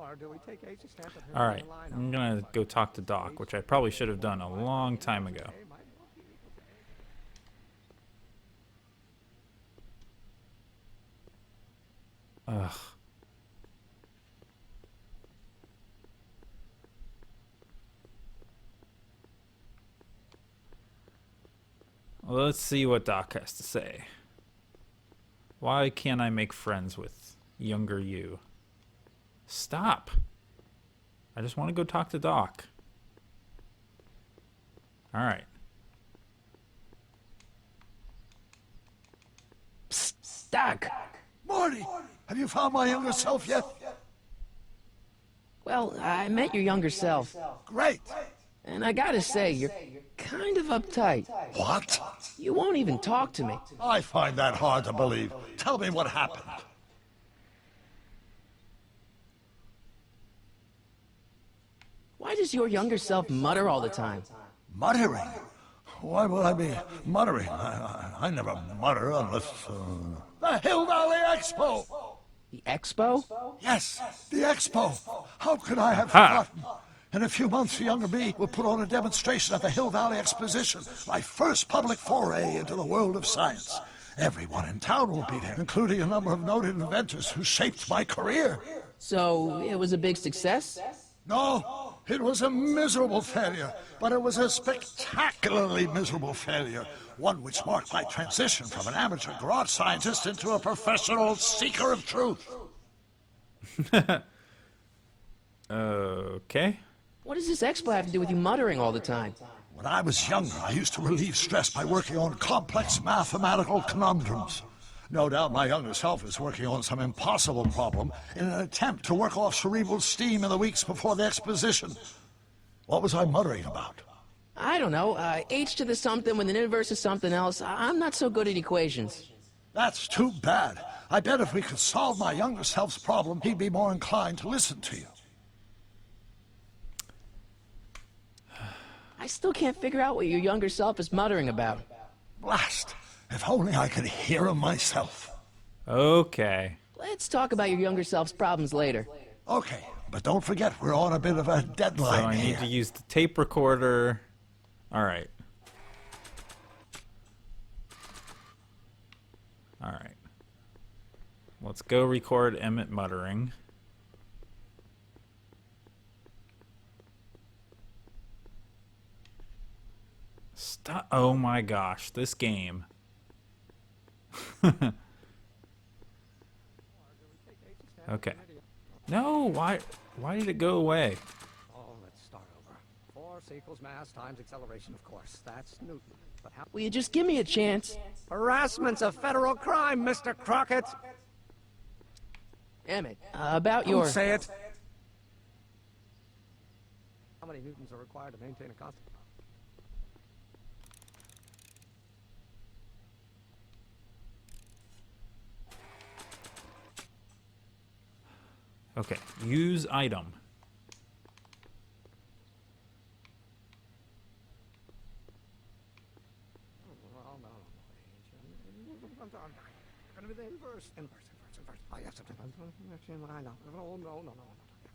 Or do we take H to stand for All Hermity right, and line I'm operator? gonna go talk to Doc, which I probably should have done a long time ago. A might well be equal to A. Ugh. Well, let's see what Doc has to say. Why can't I make friends with younger you? Stop. I just want to go talk to Doc. All right. Psst, Doc. Marty, have you found my younger self yet? Well, I met your younger self, Great. and I gotta say, you're kind of uptight. What? You won't even talk to me. I find that hard to believe. Tell me what happened. Why does your younger self mutter all the time? Muttering? Why would I be muttering? I never mutter unless... The Hill Valley Expo! The expo? Yes, the Expo! How could I have Ha! forgotten? In a few months, the younger me will put on a demonstration at the Hill Valley Exposition, my first public foray into the world of science. Everyone in town will be there, including a number of noted inventors who shaped my career. So, it was a big success? No, it was a miserable failure, but it was a spectacularly miserable failure. One which marked my transition from an amateur garage scientist into a professional seeker of truth. Okay. What does this expo have to do with you muttering all the time? When I was younger, I used to relieve stress by working on complex mathematical conundrums. No doubt my younger self is working on some impossible problem in an attempt to work off cerebral steam in the weeks before the exposition. What was I muttering about? I don't know, h to the something with an inverse of something else. I'm not so good at equations. That's too bad. I bet if we could solve my younger self's problem, he'd be more inclined to listen to you. I still can't figure out what your younger self is muttering about. Blast! If only I could hear him myself. Okay. Let's talk about your younger self's problems later. Okay, but don't forget we're on a bit of a So deadline I need here. to use the tape recorder. All right. All right. Let's go record Emmett muttering. Stop. Oh my gosh, this game. Okay. No, why did it go away? Oh, let's start over. Force equals mass times acceleration, of course. That's Newton. But how... Will you just give me a chance? Harassment's a federal crime, Mr. Crockett! Emmett, about Don't your... say it! How many newtons are required to maintain a constant? Okay, use item. Well, no. Gonna be the inverse. Inverse. I have something. Actually, I know. No.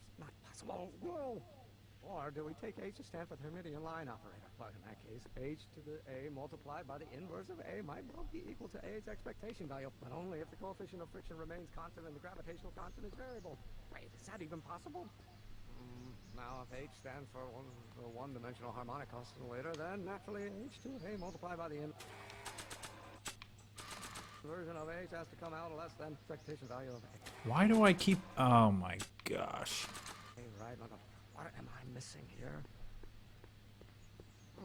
It's not possible. No. Or do we take H to stand for the Hermitian line operator? But in that case, H to the A multiplied by the inverse of A might well be equal to A's expectation value, but only if the coefficient of friction remains constant and the gravitational constant is variable. Wait, is that even possible? Now, if H stands for the one-dimensional harmonic oscillator, then naturally H to A multiplied by the inversion of H has to come out less than expectation value of A. Why do I keep... Oh my gosh. Hey, right, no. What am I missing here? No.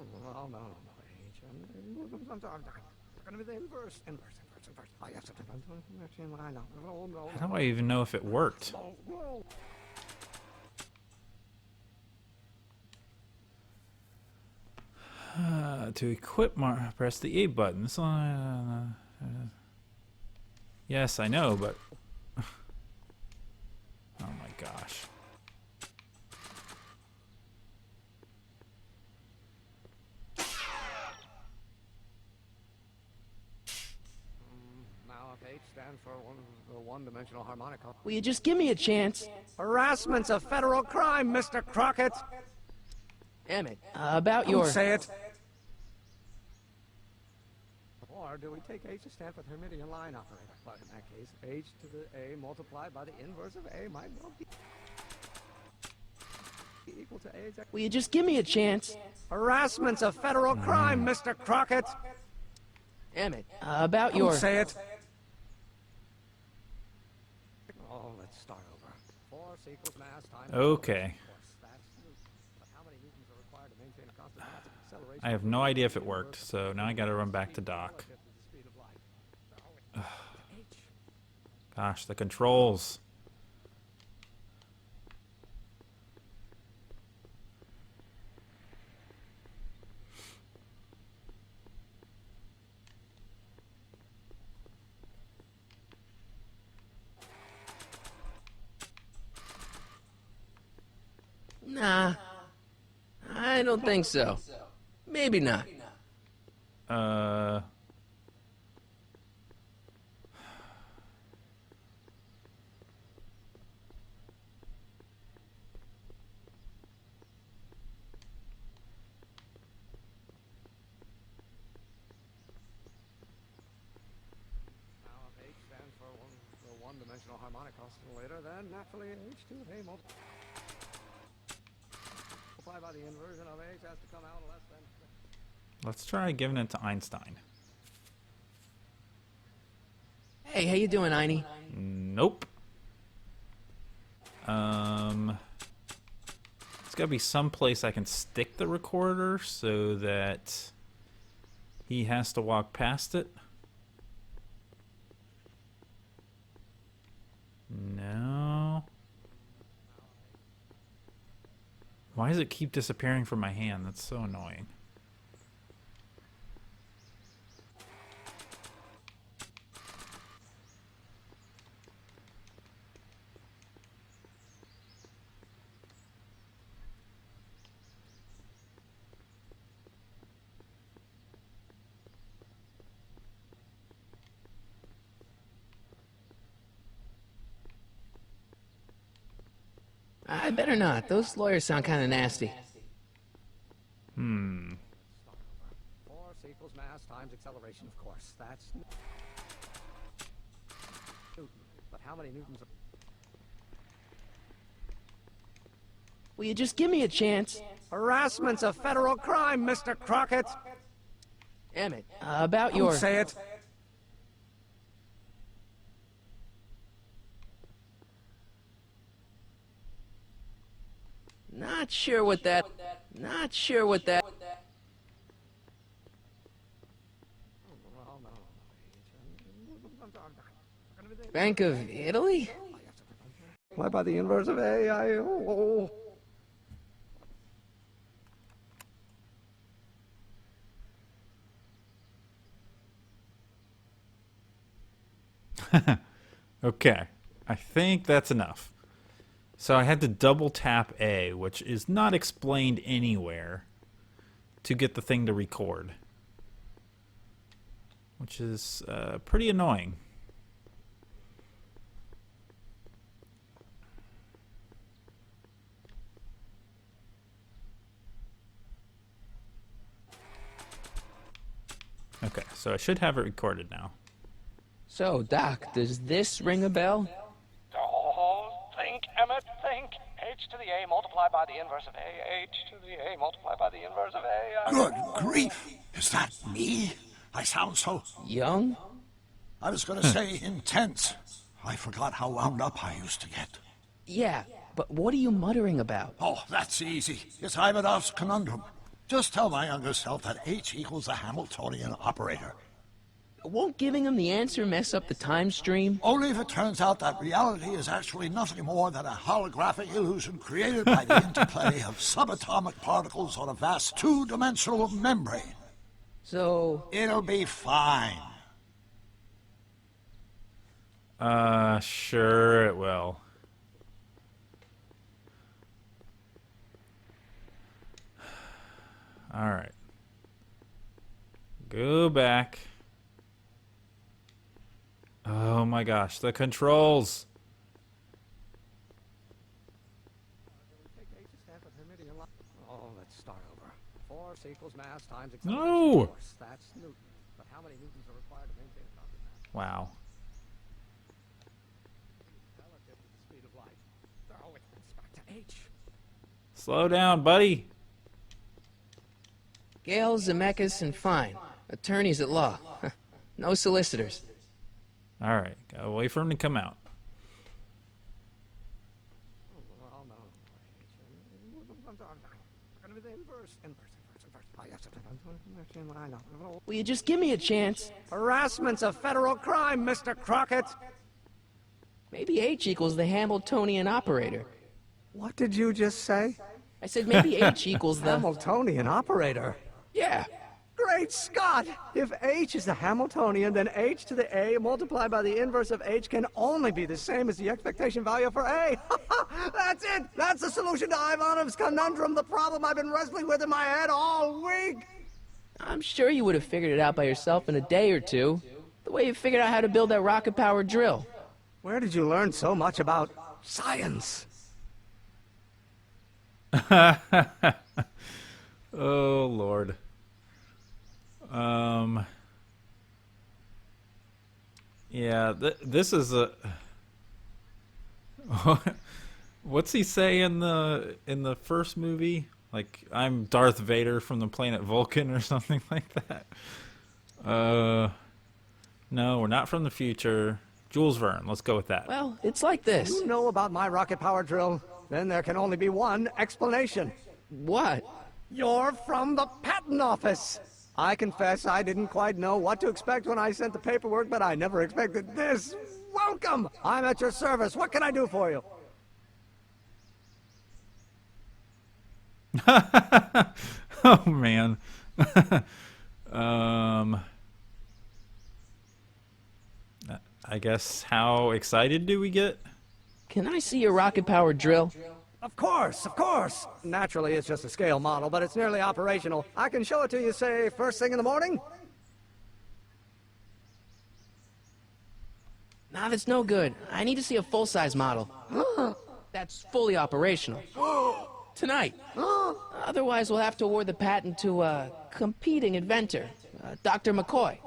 H. I'm gonna be the inverse. I have something. Actually, I know. No. How do I even know if it worked? No. To equip, press the A button. Yes, I know, but... Oh my gosh. Now, if H stands for the one-dimensional harmonic. Will you just give me a chance? Harassment's a federal crime, Mr. Crockett. Emmett, about Don't your... say it. Or do we take H to stand for the Hermitian line operator? But in that case, H to the A multiplied by the inverse of A might well be equal to A's. Will you just give me a chance? Harassment's a federal crime, Mr. Crockett. Emmett, about Don't your... say it. Oh, let's start over. Force equals mass times... Okay. But how many newtons are required to maintain a constant mass of acceleration? I have no idea if it worked, so now I gotta run back to Doc. Relative to the speed of light. H. Gosh, the controls. Nah, I don't think so. Maybe not. Uh... Now, if H stands for the one-dimensional harmonic oscillator, then naturally H2A multiplied by the inversion of H has to come out less than... Let's try giving it to Einstein. Hey, how you doing, Einie? Nope. It's gotta be some place I can stick the recorder so that he has to walk past it. No. Why does it keep disappearing from my hand? That's so annoying. I better not. Those lawyers sound kind of nasty. Force equals mass times acceleration, of course. That's... Newton. But how many newtons... Will you just give me a chance? Harassment's a federal crime, Mr. Crockett. Emmett, about Don't your... say it. Not sure what that... Not sure what that... Well, no. Bank of Italy? Why, by the inverse of A, I... Oh. Okay, I think that's enough. So I had to double tap A, which is not explained anywhere, to get the thing to record. Which is pretty annoying. Okay, so I should have it recorded now. So, Doc, does this ring a bell? Oh, think, Emmett, think. H to the A multiplied by the inverse of A. H to the A multiplied by the inverse of A. Good grief! Is that me? I sound so... Young? I was going to say intense. I forgot how wound up I used to get. Yeah, but what are you muttering about? Oh, that's easy. It's Ivanov's conundrum. Just tell my younger self that H equals a Hamiltonian operator. Won't giving him the answer mess up the time stream? Only if it turns out that reality is actually nothing more than a holographic illusion created by the interplay of subatomic particles on a vast two-dimensional membrane. So... It'll be fine. Sure it will. Alright. Go back. Oh my gosh, the controls. Take H to stand for the meridian line. Oh, let's start over. Force equals mass times No. acceleration force. That's Newton. But how many newtons are required to maintain a constant mass? Wow. Relative to the speed of light. Throw it back to H. Slow down, buddy. Gale, Zemeckis, and Fine. Attorneys at law. No solicitors. All right, gotta wait for him to come out. Oh, no. Going to be the inverse. Oh, yes. I know. Will you just give me a chance? Harassment's a federal crime, Mr. Crockett. Maybe H equals the Hamiltonian operator. What did you just say? I said maybe H equals the... Hamiltonian operator. Yeah. Great Scott! If H is the Hamiltonian, then H to the A multiplied by the inverse of H can only be the same as the expectation value for A. That's it! That's the solution to Ivanov's conundrum, the problem I've been wrestling with in my head all week! I'm sure you would have figured it out by yourself in a day or two. The way you figured out how to build that rocket-powered drill. Where did you learn so much about science? Oh Lord. Yeah, this is a. What's he say in the first movie? Like, I'm Darth Vader from the planet Vulcan or something like that. No, we're not from the future. Jules Verne. Let's go with that. Well, it's like this. You know about my rocket power drill? Then there can only be one explanation. What? You're from the patent office. I confess I didn't quite know what to expect when I sent the paperwork, but I never expected this. Welcome! I'm at your service. What can I do for you? Oh man. I guess, how excited do we get? Can I see your rocket-powered drill? Of course, of course. Naturally, it's just a scale model, but it's nearly operational. I can show it to you, say, first thing in the morning? Nah, that's no good. I need to see a full-size model. That's fully operational. Tonight. Otherwise, we'll have to award the patent to a competing inventor, Dr. McCoy.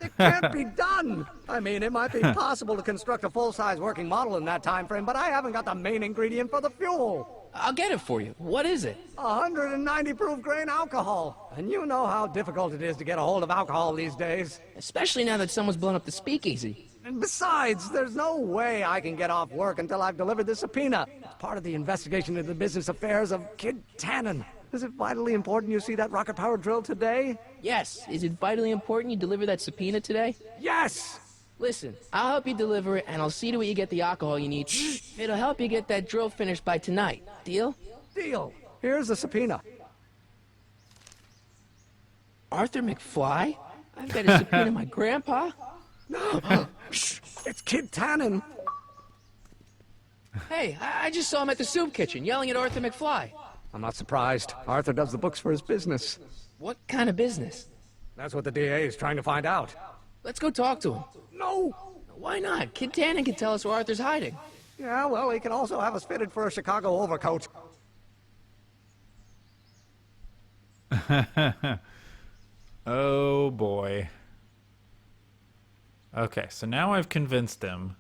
It can't be done! I mean, it might be possible to construct a full-size working model in that time frame, but I haven't got the main ingredient for the fuel. I'll get it for you. What is it? 190 proof grain alcohol. And you know how difficult it is to get a hold of alcohol these days. Especially now that someone's blown up the speakeasy. And besides, there's no way I can get off work until I've delivered the subpoena. It's part of the investigation into the business affairs of Kid Tannen. Is it vitally important you see that rocket-powered drill today? Yes. Is it vitally important you deliver that subpoena today? Yes! Listen, I'll help you deliver it, and I'll see to it you get the alcohol you need. It'll help you get that drill finished by tonight. Deal? Deal. Here's the subpoena. Arthur McFly? I've got to subpoena my grandpa? No! It's Kid Tannen. Hey, I just saw him at the soup kitchen, yelling at Arthur McFly. I'm not surprised. Arthur does the books for his business. What kind of business? That's what the DA is trying to find out. Let's go talk to him. No! Why not? Kid Tannen can tell us where Arthur's hiding. Yeah, well, he can also have us fitted for a Chicago overcoat. Oh boy. Okay, so now I've convinced him.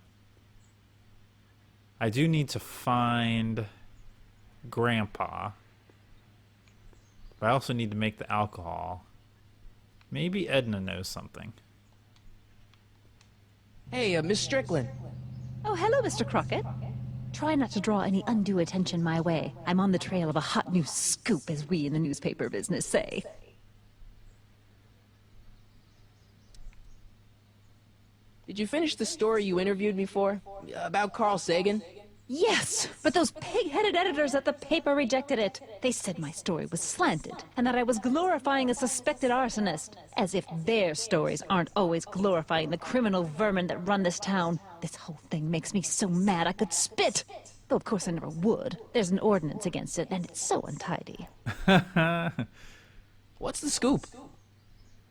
I do need to find Grandpa. But I also need to make the alcohol. Maybe Edna knows something. Hey, Miss Strickland. Oh, hello, Mr. Crockett. Try not to draw any undue attention my way. I'm on the trail of a hot new scoop, as we in the newspaper business say. Did you finish the story you interviewed me for? About Carl Sagan? Yes, but those pig-headed editors at the paper rejected it. They said my story was slanted, and that I was glorifying a suspected arsonist. As if their stories aren't always glorifying the criminal vermin that run this town. This whole thing makes me so mad I could spit. Though of course I never would. There's an ordinance against it, and it's so untidy. What's the scoop?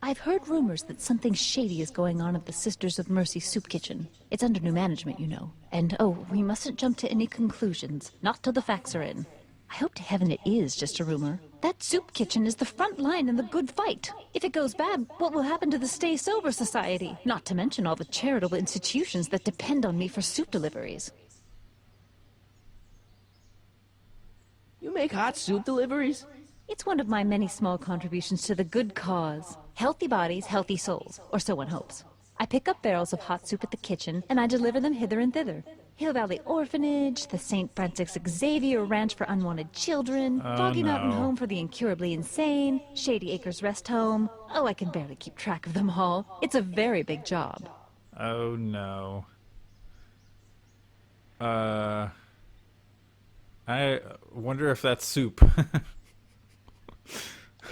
I've heard rumors that something shady is going on at the Sisters of Mercy soup kitchen. It's under new management, you know. And oh, we mustn't jump to any conclusions. Not till the facts are in. I hope to heaven it is just a rumor. That soup kitchen is the front line in the good fight. If it goes bad, what will happen to the Stay Sober Society? Not to mention all the charitable institutions that depend on me for soup deliveries. You make hot soup deliveries? It's one of my many small contributions to the good cause. Healthy bodies, healthy souls, or so one hopes. I pick up barrels of hot soup at the kitchen, and I deliver them hither and thither. Hill Valley Orphanage, the St. Francis Xavier Ranch for Unwanted Children, Foggy Mountain Home for the Incurably Insane, Shady Acres Rest Home. Oh, I can barely keep track of them all. It's a very big job. Oh no. I wonder if that's soup.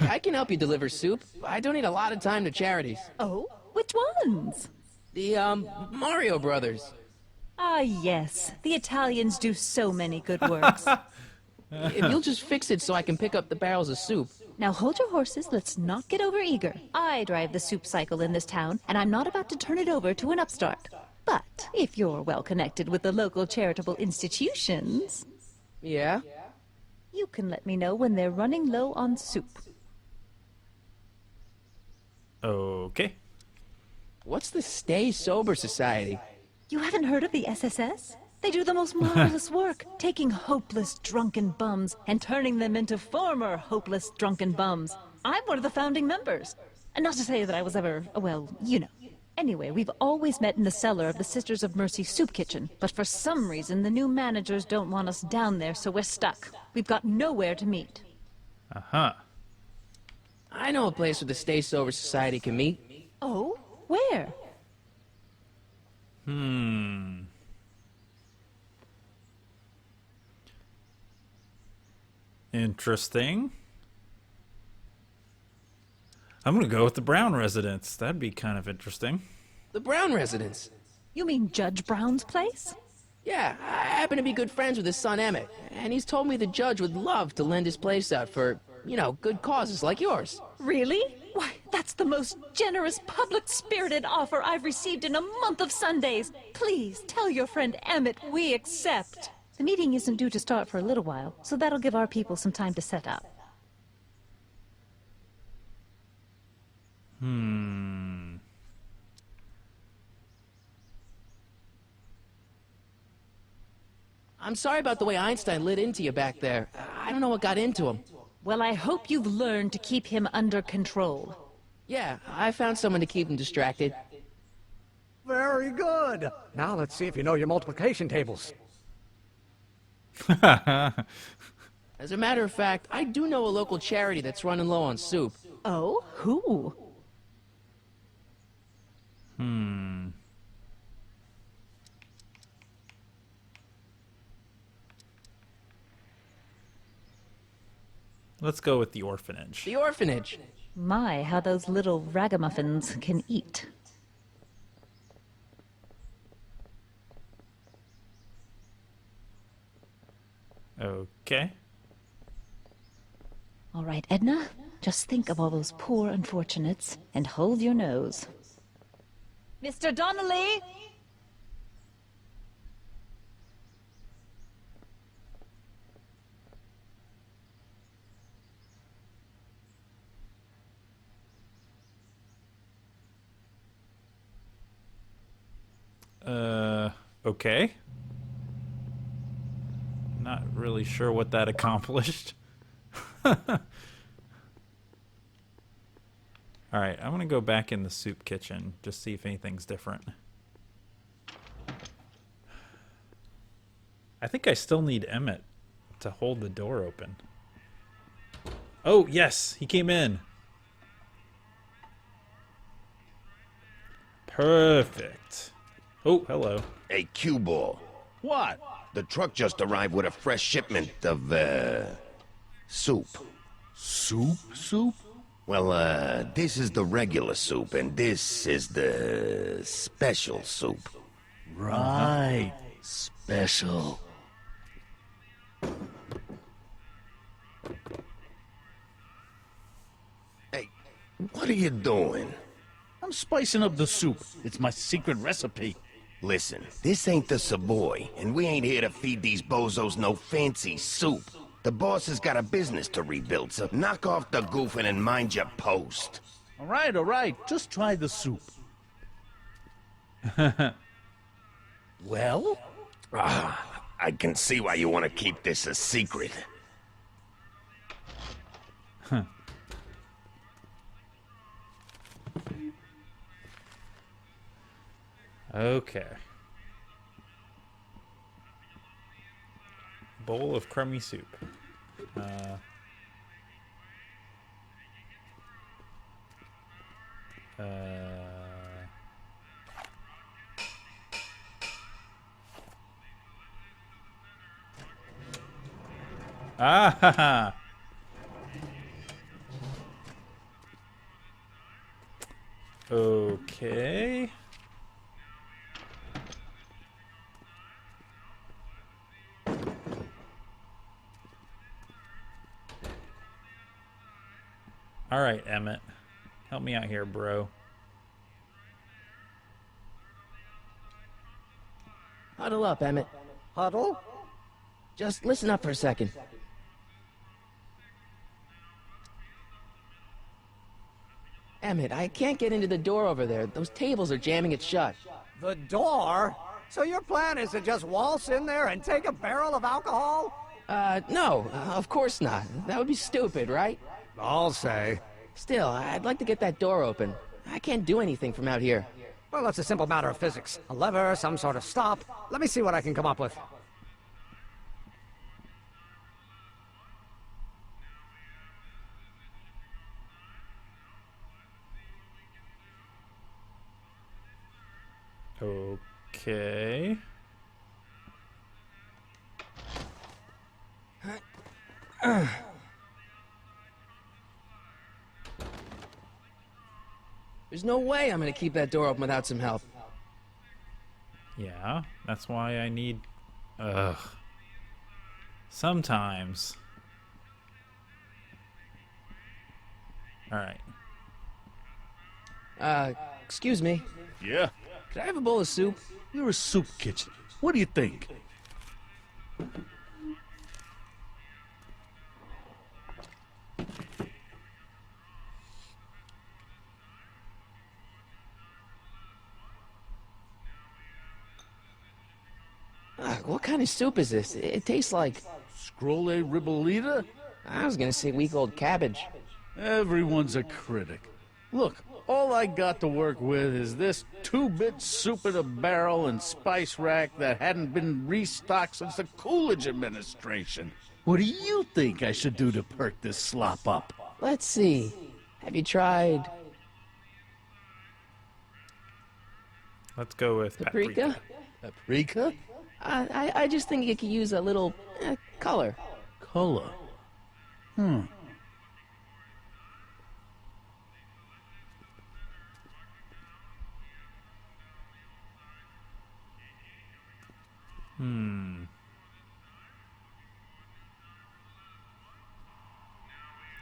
I can help you deliver soup. I donate a lot of time to charities. Oh? Which ones? The, Mario Brothers. Ah, yes. The Italians do so many good works. If you'll just fix it so I can pick up the barrels of soup. Now hold your horses, let's not get overeager. I drive the soup cycle in this town, and I'm not about to turn it over to an upstart. But if you're well connected with the local charitable institutions, Yeah? you can let me know when they're running low on soup. Okay. What's the Stay Sober Society? You haven't heard of the SSS? They do the most marvelous work, taking hopeless drunken bums and turning them into former hopeless drunken bums. I'm one of the founding members. And not to say that I was ever, well, you know. Anyway, we've always met in the cellar of the Sisters of Mercy soup kitchen, but for some reason the new managers don't want us down there, so we're stuck. We've got nowhere to meet. Uh-huh. I know a place where the Stay Sober Society can meet. Oh? Where? Interesting. I'm gonna go with the Brown residence. That'd be kind of interesting. The Brown residence. You mean Judge Brown's place? Yeah, I happen to be good friends with his son Emmett, and he's told me the judge would love to lend his place out for, you know, good causes like yours. Really? Why, that's the most generous, public-spirited offer I've received in a month of Sundays. Please, tell your friend Emmett we accept. The meeting isn't due to start for a little while, so that'll give our people some time to set up. I'm sorry about the way Einstein lit into you back there. I don't know what got into him. Well, I hope you've learned to keep him under control. Yeah, I found someone to keep him distracted. Very good. Now let's see if you know your multiplication tables. As a matter of fact, I do know a local charity that's running low on soup. Oh? Who? Let's go with the orphanage. The orphanage. My, how those little ragamuffins can eat. Okay. All right, Edna, just think of all those poor unfortunates and hold your nose. Mr. Donnelly! Okay. Not really sure what that accomplished. Alright, I'm gonna go back in the soup kitchen, just see if anything's different. I think I still need Emmett to hold the door open. Oh, yes, he came in. Perfect. Oh, hello. Hey, cue ball. What? The truck just arrived with a fresh shipment of, soup. Soup? Soup? Well, this is the regular soup, and this is the special soup. Right. Special. Hey, What are you doing? I'm spicing up the soup. It's my secret recipe. Listen, this ain't the Savoy, and we ain't here to feed these bozos no fancy soup. The boss has got a business to rebuild, so knock off the goofing and mind your post. All right. Just try the soup. Well? I can see why you want to keep this a secret. Okay. Bowl of crummy soup. Ah! Okay. All right, Emmett. Help me out here, bro. Huddle up, Emmett. Huddle? Just listen up for a second. Emmett, I can't get into the door over there. Those tables are jamming it shut. The door? So your plan is to just waltz in there and take a barrel of alcohol? No, of course not. That would be stupid, right? I'll say. Still, I'd like to get that door open. I can't do anything from out here. Well, that's a simple matter of physics. A lever, some sort of stop. Let me see what I can come up with. Okay. There's no way I'm gonna keep that door open without some help. Yeah, that's why I need... Ugh. Sometimes. Alright. Excuse me. Yeah. Could I have a bowl of soup? You're a soup kitchen. What do you think? What kind of soup is this? It tastes like... Scrolle ribolita? I was gonna say week-old cabbage. Everyone's a critic. Look, all I got to work with is this 2-bit soup in a barrel and spice rack that hadn't been restocked since the Coolidge administration. What do you think I should do to perk this slop up? Let's see. Have you tried Let's go with paprika? Paprika? I just think it could use a little color. Color?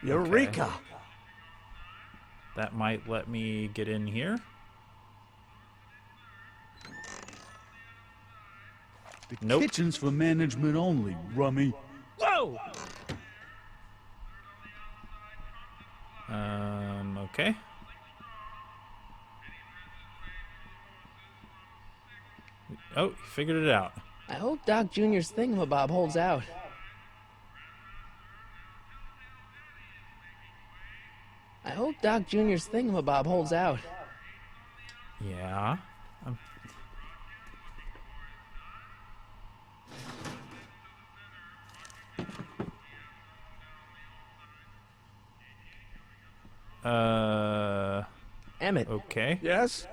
Eureka! That might let me get in here. The Nope. kitchen's for management only, rummy. Whoa! Okay. Oh, you figured it out. I hope Doc Jr.'s thingamabob holds out. I hope Doc Jr.'s thingamabob holds out. Yeah. Emmett. Okay. Yes?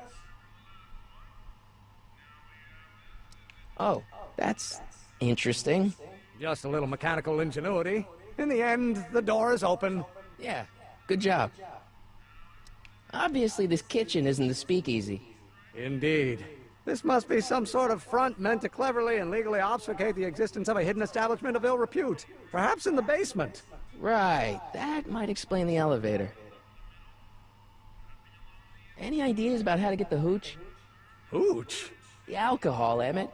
Oh, that's interesting. Just a little mechanical ingenuity. In the end, the door is open. Yeah, good job. Obviously, this kitchen isn't the speakeasy. Indeed. This must be some sort of front meant to cleverly and legally obfuscate the existence of a hidden establishment of ill repute. Perhaps in the basement. Right, that might explain the elevator. Any ideas about how to get the hooch? Hooch? The alcohol, Emmett.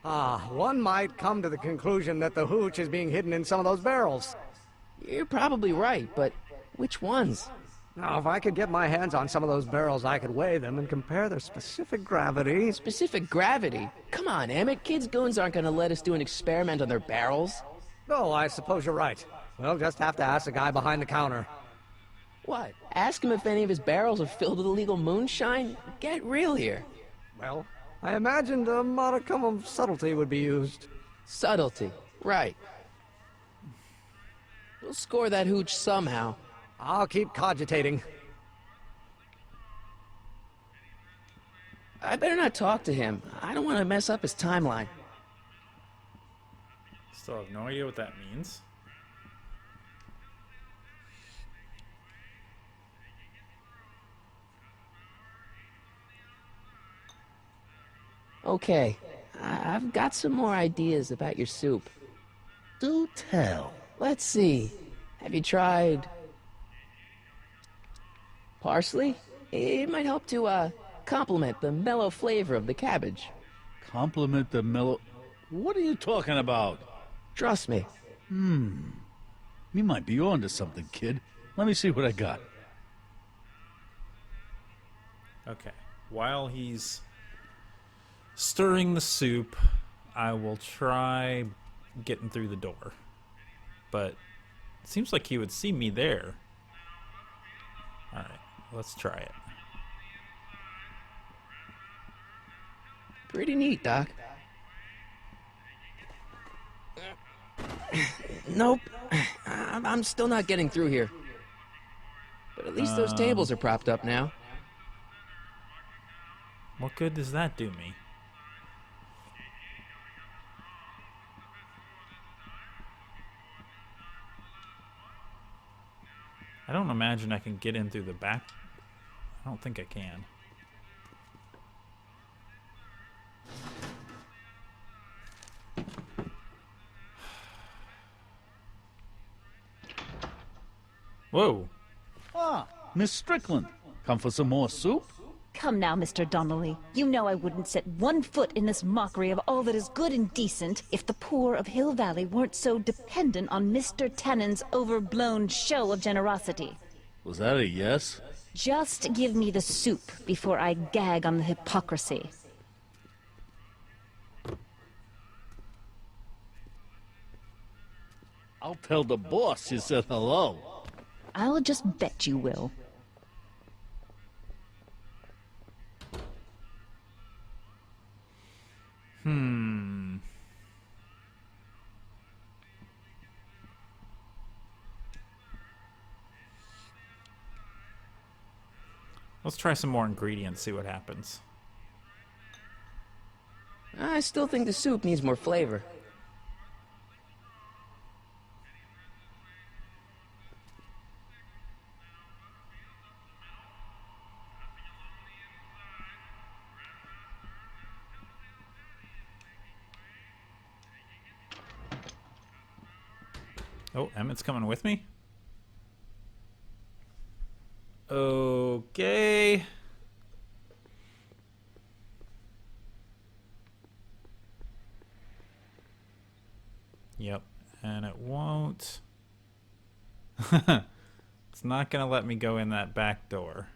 One might come to the conclusion that the hooch is being hidden in some of those barrels. You're probably right, but which ones? Now, if I could get my hands on some of those barrels, I could weigh them and compare their specific gravity. Specific gravity? Come on, Emmett. Kids' goons aren't gonna let us do an experiment on their barrels. Oh, I suppose you're right. We'll just have to ask the guy behind the counter. What? Ask him if any of his barrels are filled with illegal moonshine? Get real here. Well, I imagined a modicum of subtlety would be used. Subtlety. Right. We'll score that hooch somehow. I'll keep cogitating. I better not talk to him. I don't want to mess up his timeline. Still have no idea what that means. Okay, I've got some more ideas about your soup. Do tell. Let's see. Have you tried parsley? It might help to, complement the mellow flavor of the cabbage. Compliment the mellow... What are you talking about? Trust me. You might be on to something, kid. Let me see what I got. Okay. While he's stirring the soup, I will try getting through the door. But it seems like he would see me there. Alright, let's try it. Pretty neat, Doc. Nope. I'm still not getting through here. But at least those tables are propped up now. What good does that do me? I don't imagine I can get in through the back. I don't think I can. Whoa. Ah, Miss Strickland. Come for some more soup? Come now, Mr. Donnelly. You know I wouldn't set one foot in this mockery of all that is good and decent if the poor of Hill Valley weren't so dependent on Mr. Tannen's overblown show of generosity. Was that a yes? Just give me the soup before I gag on the hypocrisy. I'll tell the boss you said hello. I'll just bet you will. Let's try some more ingredients, see what happens. I still think the soup needs more flavor. Oh, Emmett's coming with me? Okay. Yep, and it won't. It's not gonna let me go in that back door.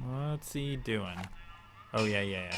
What's he doing? Oh, yeah.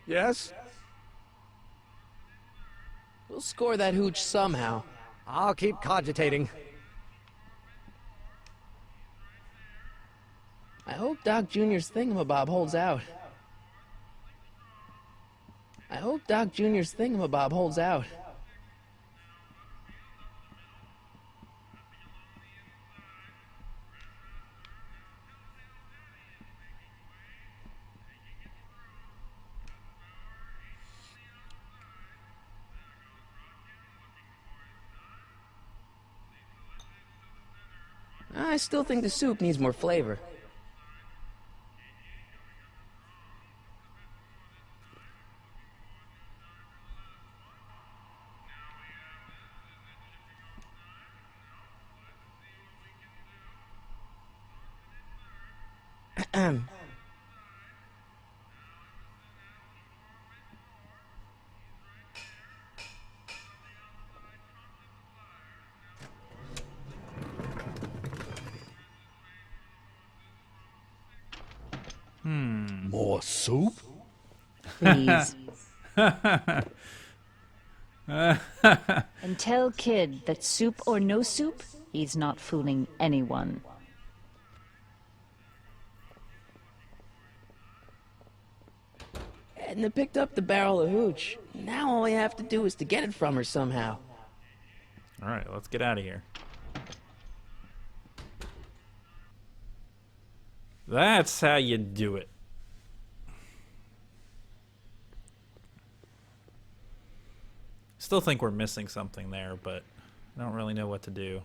Yes? We'll score that hooch somehow. I'll keep cogitating. I hope Doc Jr.'s thingamabob holds out. I hope Doc Jr.'s thingamabob holds out. I still think the soup needs more flavor. More soup? Please. And tell Kid that soup or no soup, he's not fooling anyone. Edna picked up the barrel of hooch. Now all I have to do is to get it from her somehow. All right, let's get out of here. That's how you do it. Still think we're missing something there, but I don't really know what to do.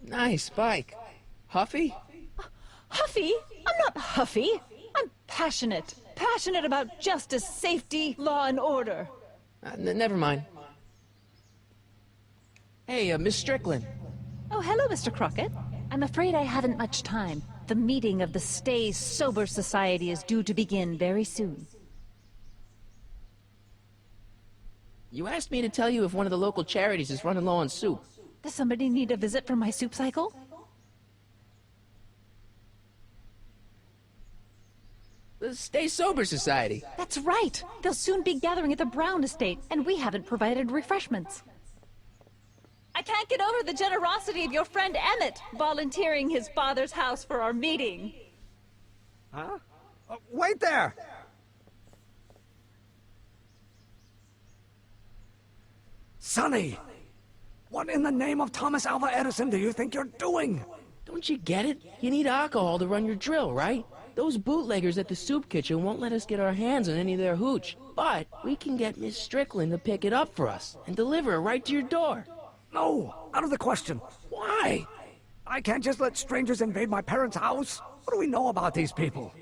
Nice bike. Huffy? Huffy? I'm not huffy. I'm passionate. Passionate about justice, safety, law, and order. Never mind. Hey, Miss Strickland. Oh, hello, Mr. Crockett. I'm afraid I haven't much time. The meeting of the Stay Sober Society is due to begin very soon. You asked me to tell you if one of the local charities is running low on soup. Does somebody need a visit from my soup cycle? The Stay Sober Society. That's right. They'll soon be gathering at the Brown estate, and we haven't provided refreshments. I can't get over the generosity of your friend Emmett volunteering his father's house for our meeting. Huh? Wait there! Sonny! What in the name of Thomas Alva Edison do you think you're doing? Don't you get it? You need alcohol to run your drill, right? Those bootleggers at the soup kitchen won't let us get our hands on any of their hooch. But we can get Miss Strickland to pick it up for us and deliver it right to your door. No, out of the question. Why? I can't just let strangers invade my parents' house. What do we know about these people?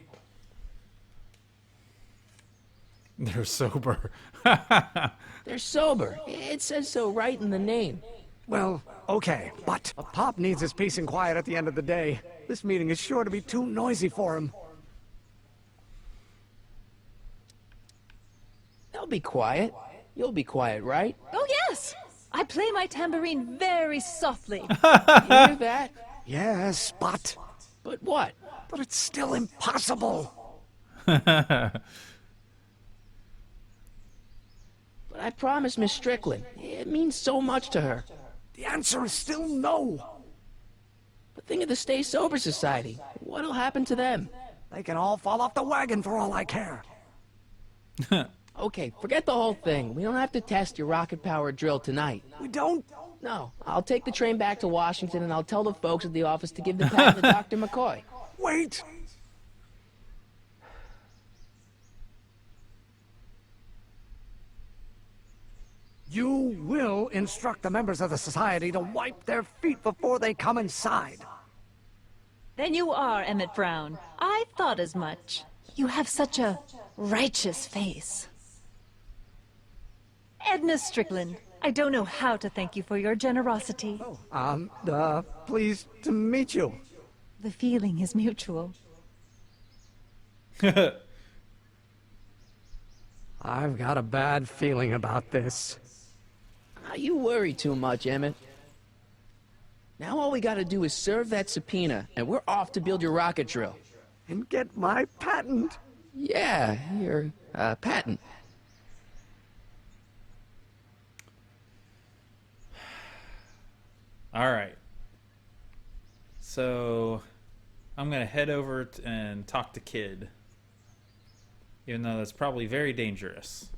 They're sober. They're sober. It says so right in the name. Well, okay, but a Pop needs his peace and quiet at the end of the day. This meeting is sure to be too noisy for him. They'll be quiet. You'll be quiet, right? Oh, yes! I play my tambourine very softly. You hear that? Yes, but But what? it's still impossible. But I promised Miss Strickland. It means so much to her. The answer is still no. But think of the Stay Sober Society. What'll happen to them? They can all fall off the wagon for all I care. Okay, forget the whole thing. We don't have to test your rocket-powered drill tonight. We don't? No, I'll take the train back to Washington and I'll tell the folks at the office to give the patent to Dr. McCoy. Wait! You will instruct the members of the society to wipe their feet before they come inside. Then you are Emmett Brown. I thought as much. You have such a righteous face. Edna Strickland, I don't know how to thank you for your generosity. Pleased to meet you. The feeling is mutual. I've got a bad feeling about this. You worry too much, Emmett. Now all we gotta do is serve that subpoena, and we're off to build your rocket drill. And get my patent. Yeah, your patent. All right. So I'm going to head over and talk to Kid. Even though that's probably very dangerous.